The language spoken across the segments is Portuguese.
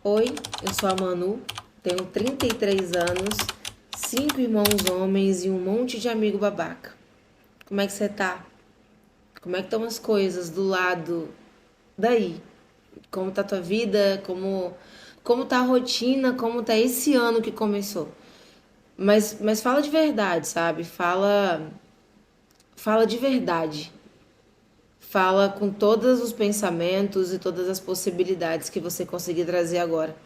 Oi, eu sou a Manu, tenho 33 anos, 5 irmãos homens e um monte de amigo babaca. Como é que você tá? Como é que estão as coisas do lado daí? Como tá a tua vida? Como tá a rotina? Como tá esse ano que começou? Mas fala de verdade, sabe? Fala de verdade. Fala com todos os pensamentos e todas as possibilidades que você conseguir trazer agora.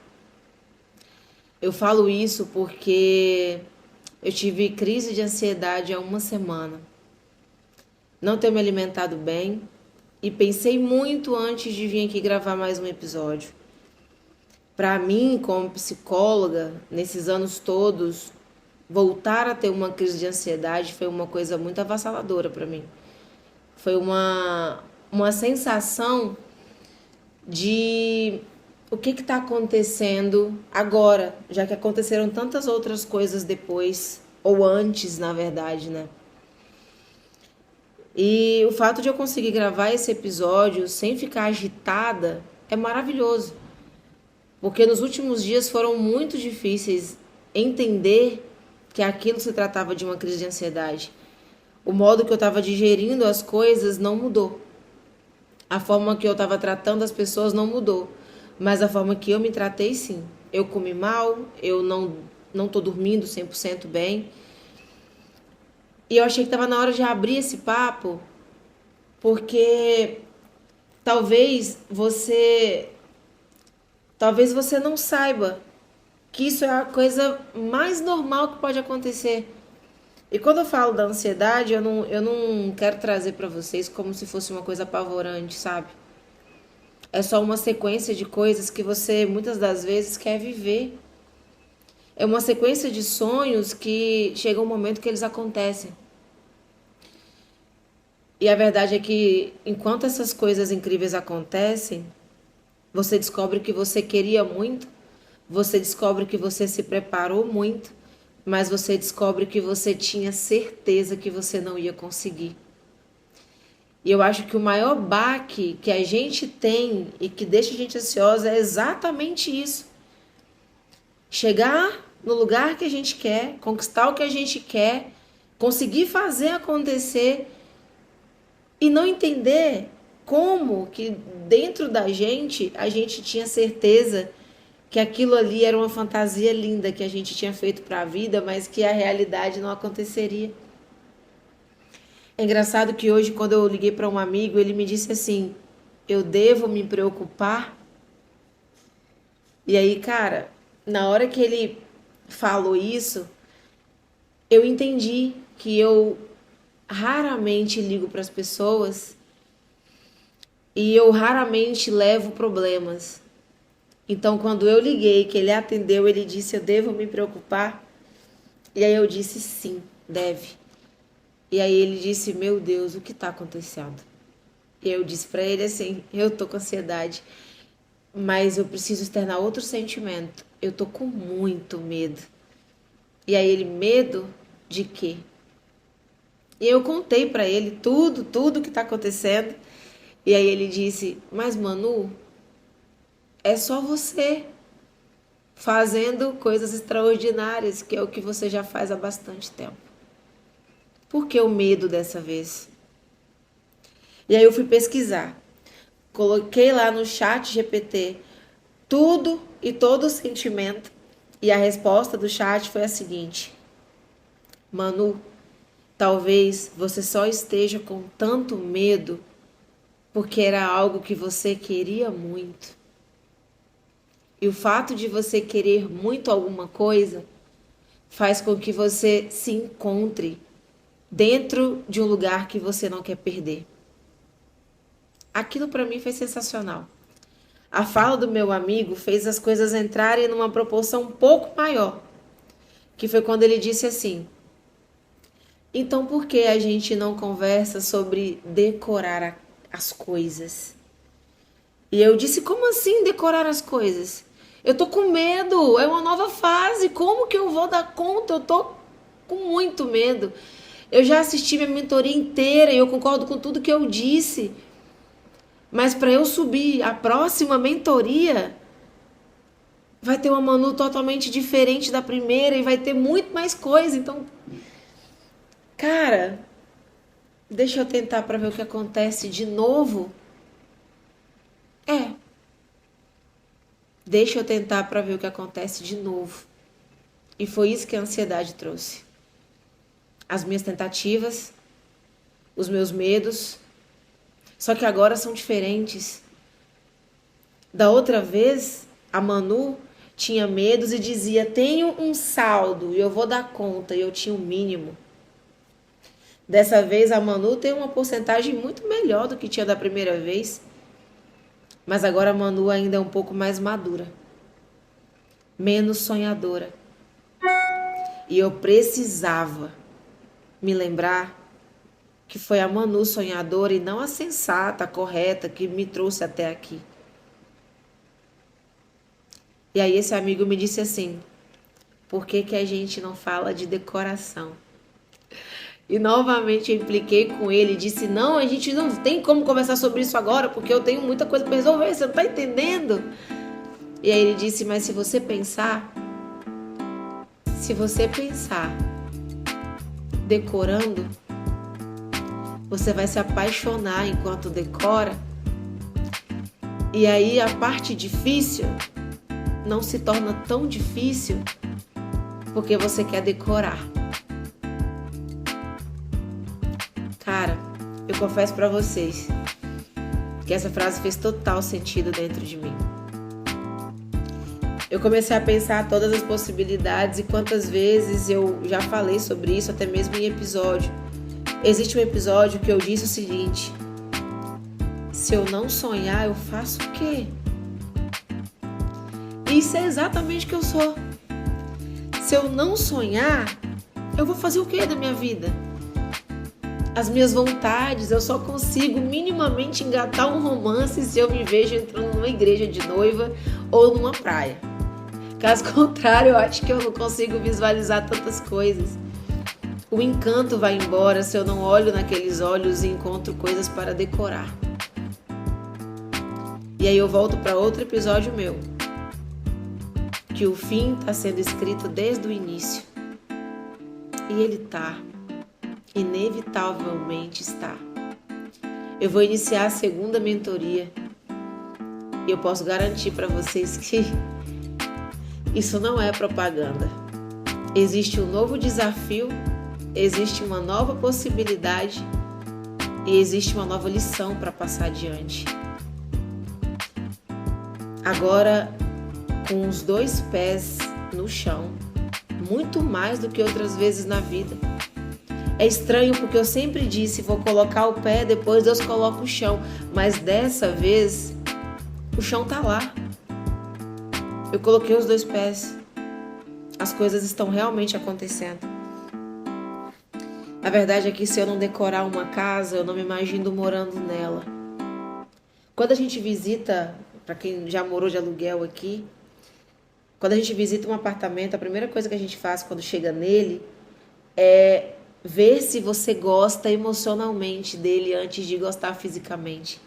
Eu falo isso porque eu tive crise de ansiedade há uma semana. Não tenho me alimentado bem e pensei muito antes de vir aqui gravar mais um episódio. Para mim, como psicóloga, nesses anos todos, voltar a ter uma crise de ansiedade foi uma coisa muito avassaladora para mim. Foi uma sensação de o que está acontecendo agora, já que aconteceram tantas outras coisas depois, ou antes, na verdade, né? E o fato de eu conseguir gravar esse episódio sem ficar agitada é maravilhoso, porque nos últimos dias foram muito difíceis entender que aquilo se tratava de uma crise de ansiedade. O modo que eu estava digerindo as coisas não mudou. A forma que eu estava tratando as pessoas não mudou, mas a forma que eu me tratei, sim. Eu comi mal, eu não tô dormindo 100% bem. E eu achei que estava na hora de abrir esse papo, porque talvez você talvez você não saiba que isso é a coisa mais normal que pode acontecer. E quando eu falo da ansiedade, eu não quero trazer para vocês como se fosse uma coisa apavorante, sabe? É só uma sequência de coisas que você muitas das vezes quer viver. É uma sequência de sonhos que chega um momento que eles acontecem. E a verdade é que enquanto essas coisas incríveis acontecem, você descobre que você queria muito, você descobre que você se preparou muito, mas você descobre que você tinha certeza que você não ia conseguir. E eu acho que o maior baque que a gente tem e que deixa a gente ansiosa é exatamente isso. Chegar no lugar que a gente quer, conquistar o que a gente quer, conseguir fazer acontecer e não entender como que dentro da gente a gente tinha certeza que aquilo ali era uma fantasia linda que a gente tinha feito para a vida, mas que a realidade não aconteceria. É engraçado que hoje, quando eu liguei para um amigo, ele me disse assim: eu devo me preocupar? E aí, cara, na hora que ele falou isso, eu entendi que eu raramente ligo para as pessoas e eu raramente levo problemas. Então, quando eu liguei, que ele atendeu, ele disse: eu devo me preocupar? E aí eu disse: sim, deve. E aí ele disse: meu Deus, o que está acontecendo? E eu disse para ele assim: eu tô com ansiedade, mas eu preciso externar outro sentimento. Eu tô com muito medo. E aí ele: medo de quê? E eu contei para ele tudo que tá acontecendo. E aí ele disse: mas Manu, é só você fazendo coisas extraordinárias, que é o que você já faz há bastante tempo. Por que o medo dessa vez? E aí eu fui pesquisar. Coloquei lá no chat GPT tudo e todo o sentimento. E a resposta do chat foi a seguinte: Manu, talvez você só esteja com tanto medo porque era algo que você queria muito. E o fato de você querer muito alguma coisa faz com que você se encontre dentro de um lugar que você não quer perder. Aquilo para mim foi sensacional. A fala do meu amigo fez as coisas entrarem numa proporção um pouco maior, que foi quando ele disse assim: então por que a gente não conversa sobre decorar as coisas? E eu disse: como assim decorar as coisas? Eu tô com medo, é uma nova fase, como que eu vou dar conta? Eu tô com muito medo. Eu já assisti minha mentoria inteira e eu concordo com tudo que eu disse. Mas para eu subir a próxima mentoria, vai ter uma Manu totalmente diferente da primeira e vai ter muito mais coisa. Então, cara, deixa eu tentar para ver o que acontece de novo. É, deixa eu tentar para ver o que acontece de novo. E foi isso que a ansiedade trouxe. As minhas tentativas, os meus medos, só que agora são diferentes. Da outra vez, a Manu tinha medos e dizia: tenho um saldo e eu vou dar conta, e eu tinha o mínimo. Dessa vez, a Manu tem uma porcentagem muito melhor do que tinha da primeira vez, mas agora a Manu ainda é um pouco mais madura, menos sonhadora. E eu precisava me lembrar que foi a Manu sonhadora e não a sensata, a correta, que me trouxe até aqui. E aí esse amigo me disse assim: por que que a gente não fala de decoração? E novamente eu impliquei com ele e disse: não, a gente não tem como conversar sobre isso agora, porque eu tenho muita coisa para resolver, você não tá entendendo? E aí ele disse: mas se você pensar decorando, você vai se apaixonar enquanto decora. E aí a parte difícil não se torna tão difícil porque você quer decorar. Cara, eu confesso pra vocês que essa frase fez total sentido dentro de mim. Eu comecei a pensar todas as possibilidades e quantas vezes eu já falei sobre isso, até mesmo em episódio. Existe um episódio que eu disse o seguinte: se eu não sonhar, eu faço o quê? E isso é exatamente o que eu sou. Se eu não sonhar, eu vou fazer o quê da minha vida? As minhas vontades, eu só consigo minimamente engatar um romance se eu me vejo entrando numa igreja de noiva ou numa praia. Caso contrário, eu acho que eu não consigo visualizar tantas coisas. O encanto vai embora se eu não olho naqueles olhos e encontro coisas para decorar. E aí eu volto para outro episódio meu, que o fim está sendo escrito desde o início. E ele está, inevitavelmente está. Eu vou iniciar a segunda mentoria e eu posso garantir para vocês que isso não é propaganda. Existe um novo desafio, existe uma nova possibilidade e existe uma nova lição para passar adiante. Agora, com os 2 pés no chão, muito mais do que outras vezes na vida. É estranho porque eu sempre disse: vou colocar o pé, depois Deus coloca o chão. Mas dessa vez, o chão tá lá. Eu coloquei os 2 pés. As coisas estão realmente acontecendo. A verdade é que se eu não decorar uma casa, eu não me imagino morando nela. Quando a gente visita, para quem já morou de aluguel aqui, quando a gente visita um apartamento, a primeira coisa que a gente faz quando chega nele é ver se você gosta emocionalmente dele antes de gostar fisicamente.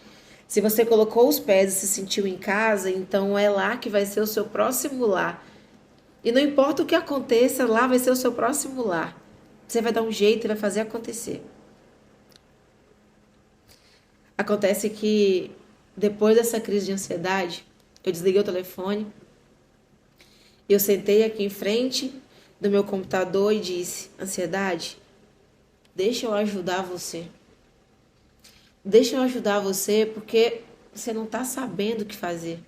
Se você colocou os pés e se sentiu em casa, então é lá que vai ser o seu próximo lar. E não importa o que aconteça, lá vai ser o seu próximo lar. Você vai dar um jeito e vai fazer acontecer. Acontece que depois dessa crise de ansiedade, eu desliguei o telefone, eu sentei aqui em frente do meu computador e disse: ansiedade, deixa eu ajudar você. Deixa eu ajudar você porque você não está sabendo o que fazer.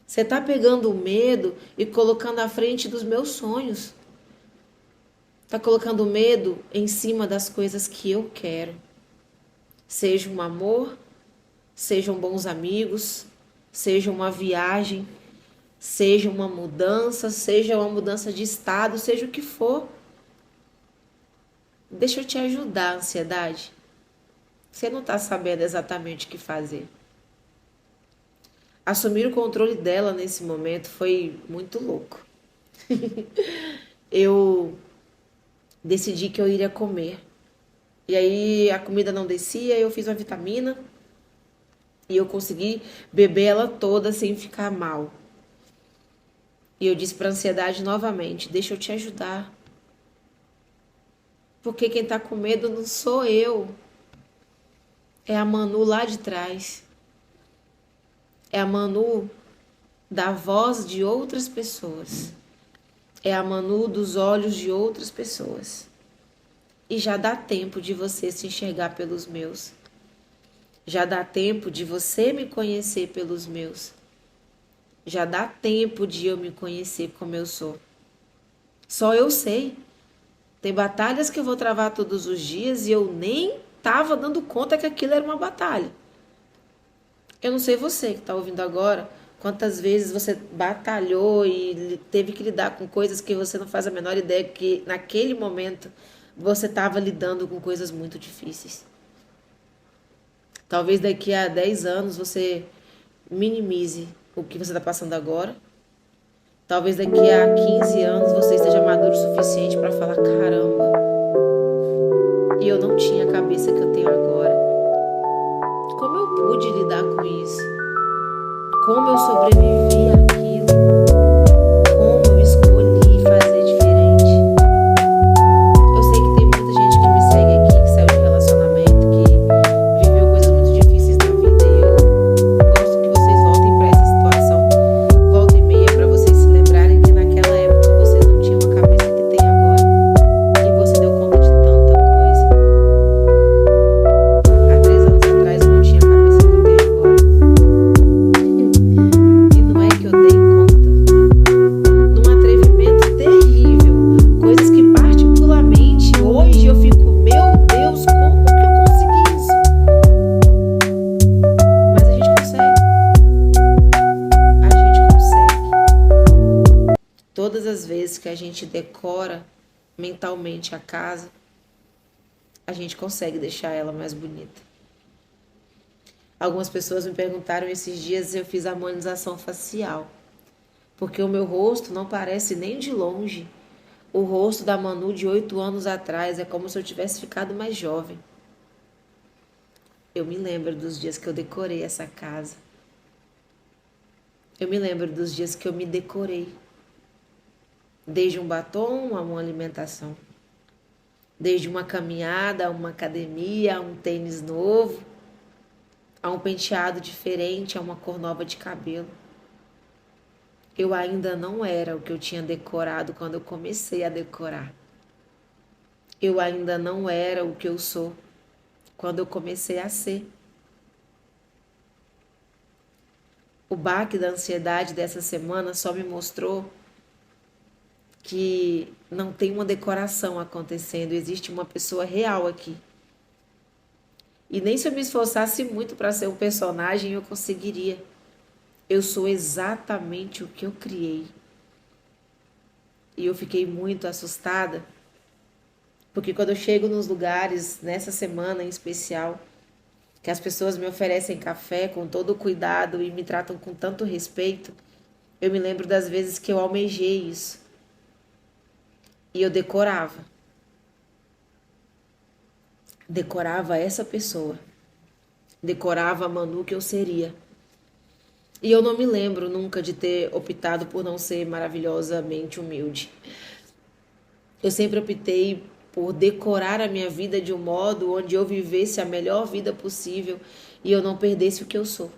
Você está pegando o medo e colocando à frente dos meus sonhos. Está colocando o medo em cima das coisas que eu quero. Seja um amor, sejam bons amigos, seja uma viagem, seja uma mudança de estado, seja o que for. Deixa eu te ajudar, ansiedade. Você não está sabendo exatamente o que fazer. Assumir o controle dela nesse momento foi muito louco. Eu decidi que eu iria comer. E aí a comida não descia, eu fiz uma vitamina e eu consegui beber ela toda sem ficar mal. E eu disse para a ansiedade novamente: deixa eu te ajudar. Porque quem está com medo não sou eu. É a Manu lá de trás. É a Manu da voz de outras pessoas. É a Manu dos olhos de outras pessoas. E já dá tempo de você se enxergar pelos meus. Já dá tempo de você me conhecer pelos meus. Já dá tempo de eu me conhecer como eu sou. Só eu sei. Tem batalhas que eu vou travar todos os dias e eu nem estava dando conta que aquilo era uma batalha. Eu não sei você que está ouvindo agora, quantas vezes você batalhou e teve que lidar com coisas que você não faz a menor ideia que naquele momento você estava lidando com coisas muito difíceis. Talvez daqui a 10 anos você minimize o que você está passando agora. Talvez daqui a 15 anos você esteja maduro o suficiente para falar: caramba, e eu não tinha a cabeça que eu tenho agora. Como eu pude lidar com isso? Como eu sobrevivi àquilo? Como eu escolhi fazer diferente? Eu sei que tem muita gente que me segue aqui, que saiu de relacionamento, que viveu coisas muito difíceis na vida, e eu gosto que vocês voltem para essa situação, volta e meia, para vocês se lembrarem que naquela época vocês não tinham a cabeça que tem agora, e você deu conta de tanta coisa. Há 3 anos atrás eu não tinha a cabeça que eu tenho agora. E não é que eu dei conta. Num atrevimento terrível. Coisas que particularmente hoje eu fico: meu Deus, como que eu consegui isso? Mas a gente consegue. A gente consegue. Todas as vezes que a gente decora mentalmente a casa, a gente consegue deixar ela mais bonita. Algumas pessoas me perguntaram esses dias se eu fiz harmonização facial, porque o meu rosto não parece nem de longe o rosto da Manu de 8 anos atrás. É como se eu tivesse ficado mais jovem. Eu me lembro dos dias que eu decorei essa casa. Eu me lembro dos dias que eu me decorei. Desde um batom a uma alimentação. Desde uma caminhada a uma academia, a um tênis novo, a um penteado diferente, a uma cor nova de cabelo. Eu ainda não era o que eu tinha decorado quando eu comecei a decorar. Eu ainda não era o que eu sou quando eu comecei a ser. O baque da ansiedade dessa semana só me mostrou que não tem uma decoração acontecendo, existe uma pessoa real aqui. E nem se eu me esforçasse muito para ser um personagem eu conseguiria. Eu sou exatamente o que eu criei. E eu fiquei muito assustada, porque quando eu chego nos lugares, nessa semana em especial, que as pessoas me oferecem café com todo o cuidado e me tratam com tanto respeito, eu me lembro das vezes que eu almejei isso. E eu decorava. Decorava essa pessoa. Decorava a Manu que eu seria. E eu não me lembro nunca de ter optado por não ser maravilhosamente humilde. Eu sempre optei por decorar a minha vida de um modo onde eu vivesse a melhor vida possível e eu não perdesse o que eu sou.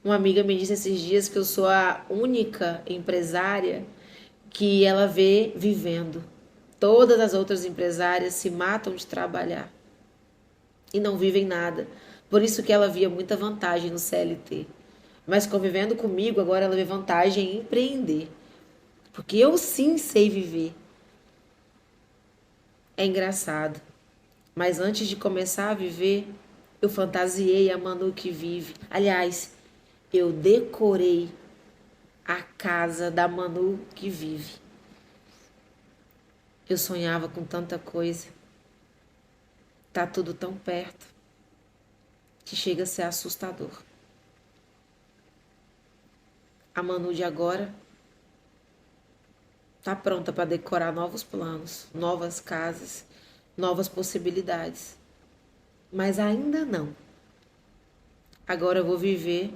Uma amiga me disse esses dias que eu sou a única empresária que ela vê vivendo. Todas as outras empresárias se matam de trabalhar e não vivem nada. Por isso que ela via muita vantagem no CLT. Mas convivendo comigo, agora ela vê vantagem em empreender. Porque eu sim sei viver. É engraçado. Mas antes de começar a viver, eu fantasiei a Manu que vive. Aliás, eu decorei a casa da Manu que vive. Eu sonhava com tanta coisa. Tá tudo tão perto que chega a ser assustador. A Manu de agora tá pronta para decorar novos planos, novas casas, novas possibilidades. Mas ainda não. Agora eu vou viver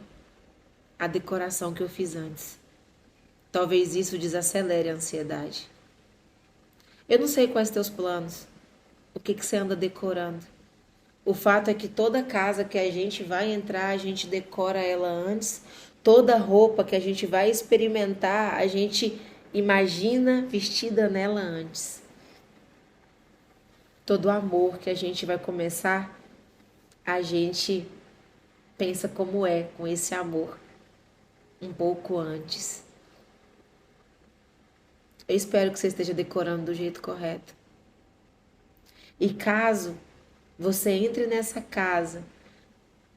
a decoração que eu fiz antes. Talvez isso desacelere a ansiedade. Eu não sei quais teus planos, o que você anda decorando. O fato é que toda casa que a gente vai entrar, a gente decora ela antes. Toda roupa que a gente vai experimentar, a gente imagina vestida nela antes. Todo amor que a gente vai começar, a gente pensa como é com esse amor um pouco antes. Eu espero que você esteja decorando do jeito correto. E caso você entre nessa casa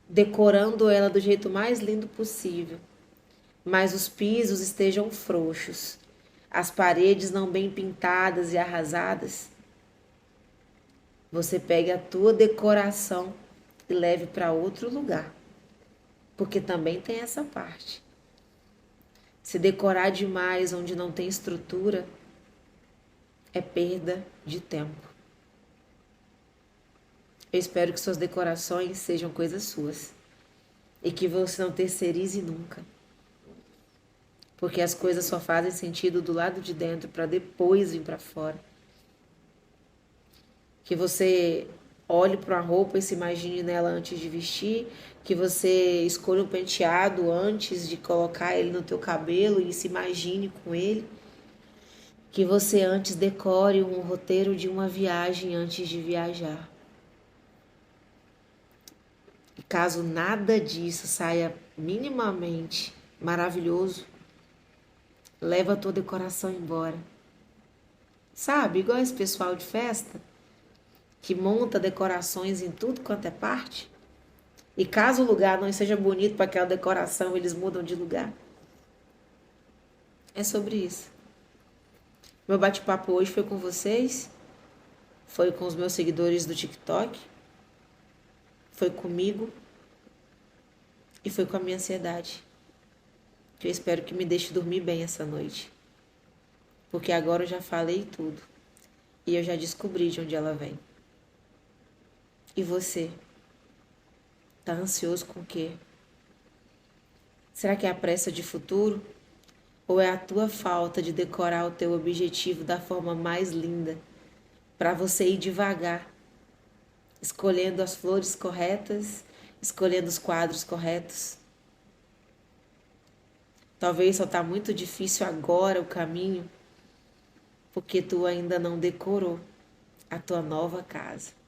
decorando ela do jeito mais lindo possível, mas os pisos estejam frouxos, as paredes não bem pintadas e arrasadas, você pegue a tua decoração e leve para outro lugar, porque também tem essa parte. Se decorar demais onde não tem estrutura, é perda de tempo. Eu espero que suas decorações sejam coisas suas e que você não terceirize nunca, porque as coisas só fazem sentido do lado de dentro para depois vir para fora. Que você olhe para uma roupa e se imagine nela antes de vestir, que você escolha um penteado antes de colocar ele no teu cabelo e se imagine com ele, que você antes decore um roteiro de uma viagem antes de viajar. E caso nada disso saia minimamente maravilhoso, leva a tua decoração embora. Sabe, igual esse pessoal de festa que monta decorações em tudo quanto é parte. E caso o lugar não seja bonito para aquela decoração, eles mudam de lugar. É sobre isso. Meu bate-papo hoje foi com vocês, foi com os meus seguidores do TikTok, foi comigo e foi com a minha ansiedade, que eu espero que me deixe dormir bem essa noite, porque agora eu já falei tudo e eu já descobri de onde ela vem. E você? Tá ansioso com o quê? Será que é a pressa de futuro? Ou é a tua falta de decorar o teu objetivo da forma mais linda, para você ir devagar, escolhendo as flores corretas, escolhendo os quadros corretos? Talvez só tá muito difícil agora o caminho, porque tu ainda não decorou a tua nova casa.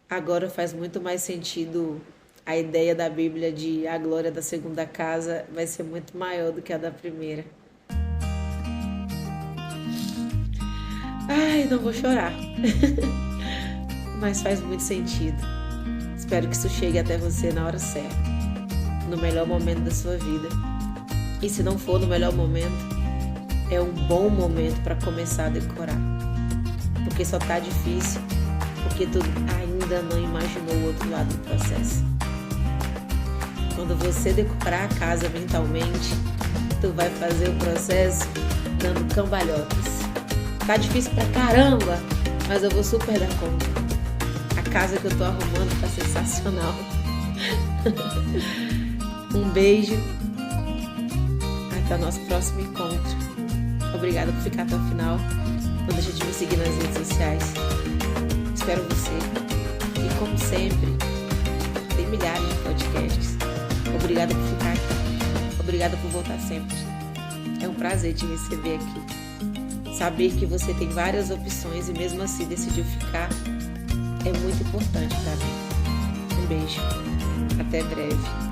Agora faz muito mais sentido a ideia da Bíblia de a glória da segunda casa vai ser muito maior do que a da primeira. Ai, não vou chorar. Mas faz muito sentido. Espero que isso chegue até você na hora certa, no melhor momento da sua vida. E se não for no melhor momento, é um bom momento para começar a decorar. Porque só tá difícil porque tu ainda não imaginou o outro lado do processo. Quando você decorar a casa mentalmente, tu vai fazer o processo dando cambalhotas. Tá difícil pra caramba, mas eu vou super dar conta. A casa que eu tô arrumando tá sensacional. Um beijo. Até o nosso próximo encontro. Obrigada por ficar até o final. Não deixa de me seguir nas redes sociais. Espero você. E como sempre, tem milhares de podcasts. Obrigada por ficar aqui. Obrigada por voltar sempre. É um prazer te receber aqui. Saber que você tem várias opções e mesmo assim decidiu ficar é muito importante para mim. Um beijo. Até breve.